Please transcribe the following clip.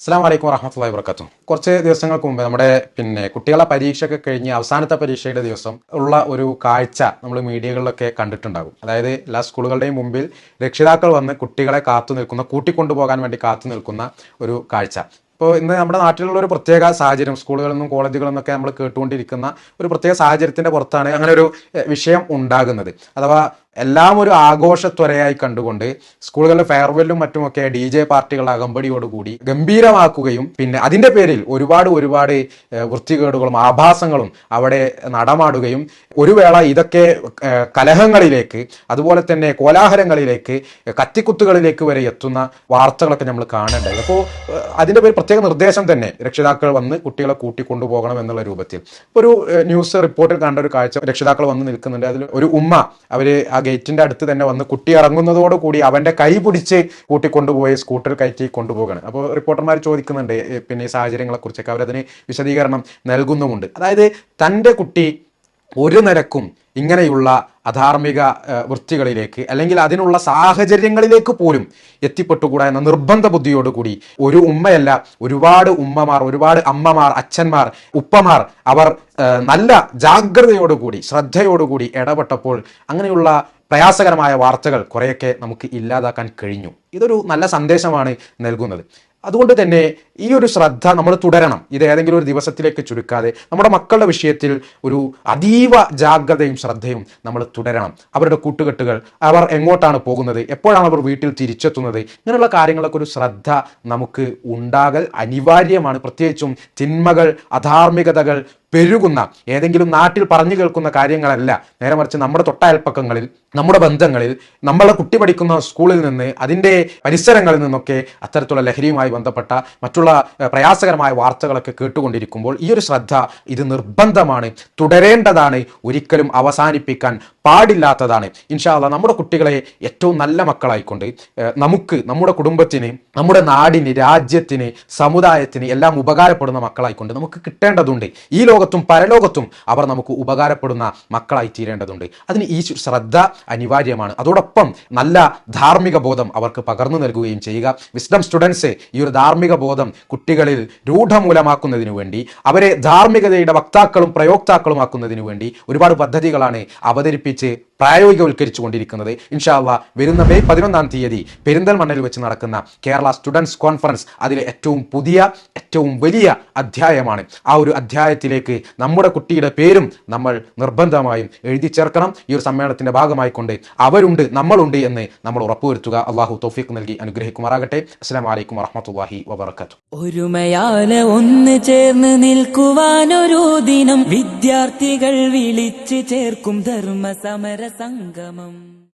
അസ്സലാമു അലൈക്കും വറഹ്മത്തുള്ളാഹി വബറകാതുഹു. കുറച്ച് ദിവസങ്ങൾക്ക് മുമ്പ് നമ്മുടെ കുട്ടികളെ പരീക്ഷയൊക്കെ കഴിഞ്ഞ് അവസാനത്തെ പരീക്ഷയുടെ ദിവസം ഉള്ള ഒരു കാഴ്ച നമ്മൾ മീഡിയകളിലൊക്കെ കണ്ടിട്ടുണ്ടാകും. അതായത് എല്ലാ സ്കൂളുകളുടെയും മുമ്പിൽ രക്ഷിതാക്കൾ വന്ന് കുട്ടികളെ കാത്തു നിൽക്കുന്ന, കൂട്ടിക്കൊണ്ടുപോകാൻ വേണ്ടി കാത്തു നിൽക്കുന്ന ഒരു കാഴ്ച. ഇപ്പോൾ ഇന്ന് നമ്മുടെ നാട്ടിലുള്ള ഒരു പ്രത്യേക സാഹചര്യം, സ്കൂളുകളിൽ നിന്നും കോളേജുകളിൽ നിന്നൊക്കെ നമ്മൾ കേട്ടുകൊണ്ടിരിക്കുന്ന ഒരു പ്രത്യേക സാഹചര്യത്തിന്റെ പുറത്താണ് അങ്ങനെ ഒരു വിഷയം ഉണ്ടാകുന്നത്. അഥവാ എല്ലാം ഒരു ആഘോഷത്വരയായി കണ്ടുകൊണ്ട് സ്കൂളുകളിലെ ഫെയർവെല്ലും മറ്റുമൊക്കെ DJ പാർട്ടികളുടെ അകമ്പടിയോടുകൂടി ഗംഭീരമാക്കുകയും അതിന്റെ പേരിൽ ഒരുപാട് വൃത്തികേടുകളും ആഭാസങ്ങളും അവിടെ നടമാടുകയും ഒരു വേള ഇതൊക്കെ കലഹങ്ങളിലേക്ക്, അതുപോലെ തന്നെ കോലാഹലങ്ങളിലേക്ക്, കത്തിക്കുത്തുകളിലേക്ക് വരെ എത്തുന്ന വാർത്തകളൊക്കെ നമ്മൾ കാണേണ്ടത്. അപ്പോൾ അതിന്റെ പേര് പ്രത്യേക നിർദ്ദേശം തന്നെ രക്ഷിതാക്കൾ വന്ന് കുട്ടികളെ കൂട്ടിക്കൊണ്ടുപോകണം എന്നുള്ള രൂപത്തിൽ ഒരു ന്യൂസ് റിപ്പോർട്ടിൽ കണ്ട ഒരു കാഴ്ച. രക്ഷിതാക്കൾ വന്ന് നിൽക്കുന്നുണ്ട്. അതിൽ ഒരു ഉമ്മ അവര് ഗേറ്റിന്റെ അടുത്ത് തന്നെ വന്ന് കുട്ടി ഇറങ്ങുന്നതോടുകൂടി അവന്റെ കൈ പിടിച്ച് കൂട്ടിക്കൊണ്ടുപോയി സ്കൂട്ടറിൽ കയറ്റി കൊണ്ടുപോകണം. അപ്പോൾ റിപ്പോർട്ടർമാർ ചോദിക്കുന്നുണ്ട് ഈ സാഹചര്യങ്ങളെ കുറിച്ചൊക്കെ, അവരതിന് വിശദീകരണം നൽകുന്നുമുണ്ട്. അതായത് തൻ്റെ കുട്ടി ഒരു നിലക്കും ഇങ്ങനെയുള്ള അധാർമിക വൃത്തികളിലേക്ക് അല്ലെങ്കിൽ അതിനുള്ള സാഹചര്യങ്ങളിലേക്ക് പോലും എത്തിപ്പെട്ടുകൂടാ എന്ന നിർബന്ധ ബുദ്ധിയോടുകൂടി ഒരു ഉമ്മയല്ല, ഒരുപാട് ഉമ്മമാർ, ഒരുപാട് അമ്മമാർ, അച്ഛന്മാർ, ഉപ്പമാർ അവർ നല്ല ജാഗ്രതയോടുകൂടി ശ്രദ്ധയോടുകൂടി ഇടപെട്ടപ്പോൾ അങ്ങനെയുള്ള പ്രയാസകരമായ വാർത്തകൾ കുറേയൊക്കെ നമുക്ക് ഇല്ലാതാക്കാൻ കഴിഞ്ഞു. ഇതൊരു നല്ല സന്ദേശമാണ് നൽകുന്നത്. അതുകൊണ്ട് തന്നെ ഈ ഒരു ശ്രദ്ധ നമ്മൾ തുടരണം. ഇത് ഏതെങ്കിലും ഒരു ദിവസത്തിലേക്ക് ചുരുക്കാതെ നമ്മുടെ മക്കളുടെ വിഷയത്തിൽ ഒരു അതീവ ജാഗ്രതയും ശ്രദ്ധയും നമ്മൾ തുടരണം. അവരുടെ കൂട്ടുകെട്ടുകൾ, അവർ എങ്ങോട്ടാണ് പോകുന്നത്, എപ്പോഴാണ് അവർ വീട്ടിൽ തിരിച്ചെത്തുന്നത്, ഇങ്ങനെയുള്ള കാര്യങ്ങളൊക്കെ ഒരു ശ്രദ്ധ നമുക്ക് ഉണ്ടാകൽ അനിവാര്യമാണ്. പ്രത്യേകിച്ചും തിന്മകൾ, അധാർമികതകൾ പെരുകുന്ന, ഏതെങ്കിലും നാട്ടിൽ പറഞ്ഞു കേൾക്കുന്ന കാര്യങ്ങളല്ല, നേരെ മറിച്ച് നമ്മുടെ തൊട്ടയൽപ്പക്കങ്ങളിൽ, നമ്മുടെ ബന്ധങ്ങളിൽ, നമ്മളെ കുട്ടി പഠിക്കുന്ന സ്കൂളിൽ നിന്ന്, അതിൻ്റെ പരിസരങ്ങളിൽ നിന്നൊക്കെ അത്തരത്തിലുള്ള ലഹരിയുമായി ബന്ധപ്പെട്ട മറ്റുള്ള പ്രയാസകരമായ വാർത്തകളൊക്കെ കേട്ടുകൊണ്ടിരിക്കുമ്പോൾ ഈ ഒരു ശ്രദ്ധ ഇത് നിർബന്ധമാണ്, തുടരേണ്ടതാണ്, ഒരിക്കലും അവസാനിപ്പിക്കാൻ പാടില്ലാത്തതാണ്. ഇൻഷാ അല്ലാഹ് നമ്മുടെ കുട്ടികളെ ഏറ്റവും നല്ല മക്കളായിക്കൊണ്ട് നമുക്ക്, നമ്മുടെ കുടുംബത്തിന്, നമ്മുടെ നാടിന്, രാജ്യത്തിന്, സമുദായത്തിന് എല്ലാം ഉപകാരപ്പെടുന്ന മക്കളായിക്കൊണ്ട് നമുക്ക് കിട്ടേണ്ടതുണ്ട്. ഈ ലോകത്തും പരലോകത്തും അവർ നമുക്ക് ഉപകാരപ്പെടുന്ന മക്കളായി തീരേണ്ടതുണ്ട്. അതിന് ഈ ശ്രദ്ധ അനിവാര്യമാണ്. അതോടൊപ്പം നല്ല ധാർമ്മിക ബോധം അവർക്ക് പകർന്നു നൽകുകയും ചെയ്യുക. വിസ്ഡം സ്റ്റുഡൻസ് ഈ ഒരു ധാർമ്മിക ബോധം കുട്ടികളിൽ രൂഢമൂലമാക്കുന്നതിനു വേണ്ടി, അവരെ ധാർമ്മികതയുടെ വക്താക്കളും പ്രയോക്താക്കളുമാക്കുന്നതിനു വേണ്ടി ഒരുപാട് പദ്ധതികളാണ് അവതരിപ്പിച്ച് പ്രായോഗികവൽക്കരിച്ചു കൊണ്ടിരിക്കുന്നത്. ഇൻഷാ അല്ലാഹ് വരുന്ന മെയ് 11-ാം തീയതി പെരിന്തൽമണ്ണയിൽ വെച്ച് നടക്കുന്ന കേരള സ്റ്റുഡൻസ് കോൺഫറൻസ് അതിലെ ഏറ്റവും പുതിയ, ഏറ്റവും വലിയ അധ്യായമാണ്. ആ ഒരു അധ്യായത്തിലേക്ക് നമ്മുടെ കുട്ടിയുടെ പേരും നമ്മൾ നിർബന്ധമായും എഴുതി ചേർക്കണം. ഈ ഒരു സമ്മേളനത്തിന്റെ ഭാഗമായിക്കൊണ്ട് അവരുണ്ട്, നമ്മളുണ്ട് എന്ന് നമ്മൾ ഉറപ്പുവരുത്തുക. അള്ളാഹു തൗഫീഖ് നൽകി അനുഗ്രഹിക്കുമാറാകട്ടെ. അസ്സലാമു അലൈക്കും വറഹ്മത്തുള്ളാഹി വബറകാതുഹു. ഒരുമയാലെ ഒന്ന് ചേർന്ന് നിൽക്കുവാനൊരു ദിനം വിദ്യാർത്ഥികൾ വിളിച്ചു ചേർക്കും ധർമ്മ സമര സംഗമം.